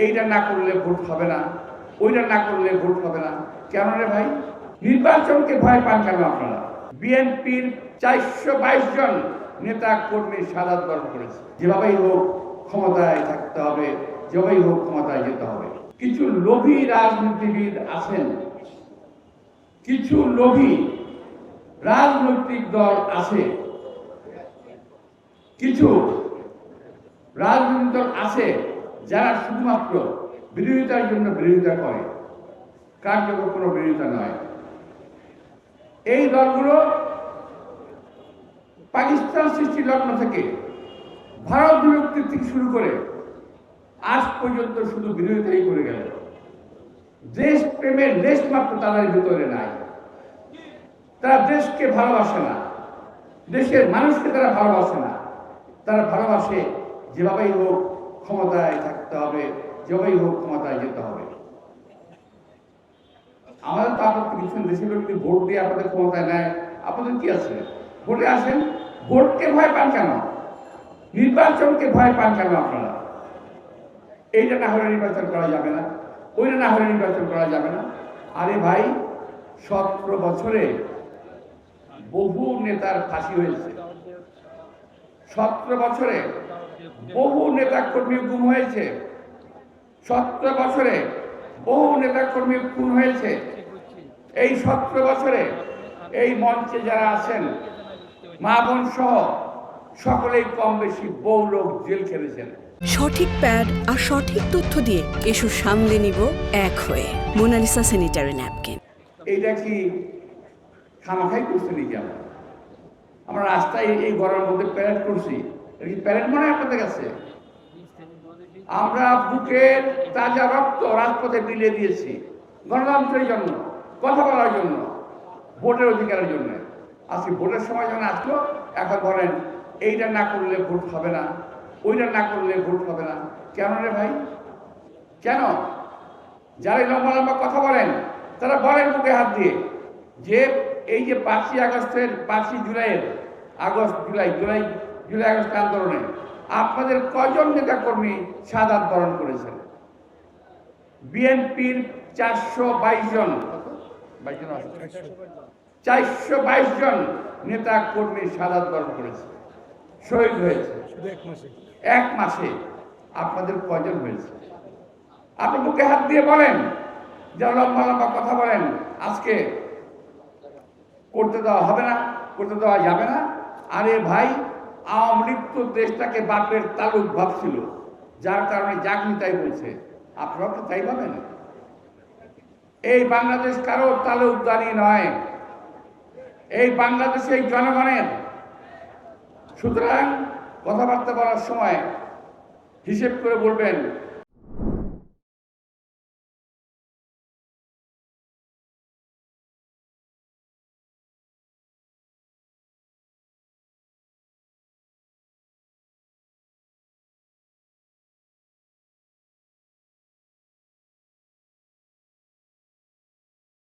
এইটা না করলে ভোট হবে না, ওইটা না করলে ভোট হবে না। কেন রে ভাই? নির্বাচনকে ভয় পান কেন আপনারা? বিএনপির 422 জন নেতা কর্মী শাহাদাত বরণ করেছে। যেভাবেই হোক ক্ষমতায় থাকতে হবে, যেভাবেই হোক ক্ষমতায় যেতে হবে। কিছু লোভী রাজনীতিবিদ আছেন, কিছু লোভী রাজনৈতিক দল আছে, কিছু রাজনৈতিক দল আছে যারা শুধুমাত্র বিরোধিতার জন্য বিরোধিতা করে, কার্যকর কোনো বিরোধিতা নয়। এই দলগুলো পাকিস্তান সৃষ্টি লগ্ন থেকে ভারত বিভক্তি থেকে শুরু করে আজ পর্যন্ত শুধু বিরোধিতাই করে গেল। দেশ প্রেমের লেশ মাত্র তাদের ভিতরে নাই। তারা দেশকে ভালোবাসে না, দেশের মানুষকে তারা ভালোবাসে না। তারা ভালোবাসে যেভাবেই হোক ক্ষমতায় থাকতে হবে, যেভাবেই হোক ক্ষমতায় যেতে হবে। আমাদের তো আপত্তি কিছু, দেশের লোক যদি ভোট দিয়ে আপনাদের ক্ষমতায় নেয়, আপনাদের কি আছে? ভোটে আসেন। ভোটকে ভয় পান কেন? নির্বাচনকে ভয় পান কেন আপনারা? এইটা না হলে নির্বাচন করা যাবে না, ওইটা না হলে নির্বাচন করা যাবে না। আরে ভাই, 17 বছরে বহু নেতার ফাঁসি হয়েছে, 17 বছরে বহু নেতা কর্মী গুম হয়েছে, 17 বছরে বহু নেতা কর্মী খুন হয়েছে। এই 17 বছরে এই মঞ্চে যারা আছেন মা বোন সহ সকলেই কম বেশি বহু লোক জেল খেলেছেন। সঠিক প্যাড আর সঠিক তথ্য দিয়ে এসো সামলে নিব এক হয়ে। Monalisa sanitary napkin. এইটা কি খামাখাই করছে নাকি? আমরা রাস্তায় এই গরমের মধ্যে প্যারেড করছি, প্যারেড মনে হয় আপনাদের কাছে? আমরা বুকের তাজা রক্ত রাজপথে বিলিয়ে দিয়েছি গণতন্ত্রের জন্য, কথা বলার জন্য, ভোটের অধিকারের জন্য। আজকে ভোটের সময় যখন আসলো, এখন বলেন এইটা না করলে ভোট হবে না, ওইটা না করলে ভোট হবে না। কেন রে ভাই? কেন? যারা লম্বা লম্বা কথা বলেন তারা বলেন বুকে হাত দিয়ে যে এই যে 5ই আগস্টের 5ই জুলাইয়ের জুলাই আগস্ট আন্দোলনে আপনাদের কজন নেতা কর্মী শাহাদাত বরণ করেছেন? বিএনপির 422 জন 422 জন নেতা কর্মী শাহাদাত বরণ করেছে, শহীদ হয়েছে। এক মাসে আপনাদের কজন হয়েছে? আপনি বুকে হাত দিয়ে বলেন, যারা লম্বা লম্বা কথা বলেন আজকে করতে দেওয়া হবে না, করতে দেওয়া যাবে না। আরে ভাই, আওয়ামী লীগ তো দেশটাকে বাপের তালুক ভাবছিল, যার কারণে চাকরি তাই বলছে। আপনারাও তো তাই ভাবেন? এই বাংলাদেশ কারো তালুকদারি নয়, এই বাংলাদেশ এই জনগণের। সুতরাং কথাবার্তা বলার সময় হিসেব করে বলবেন।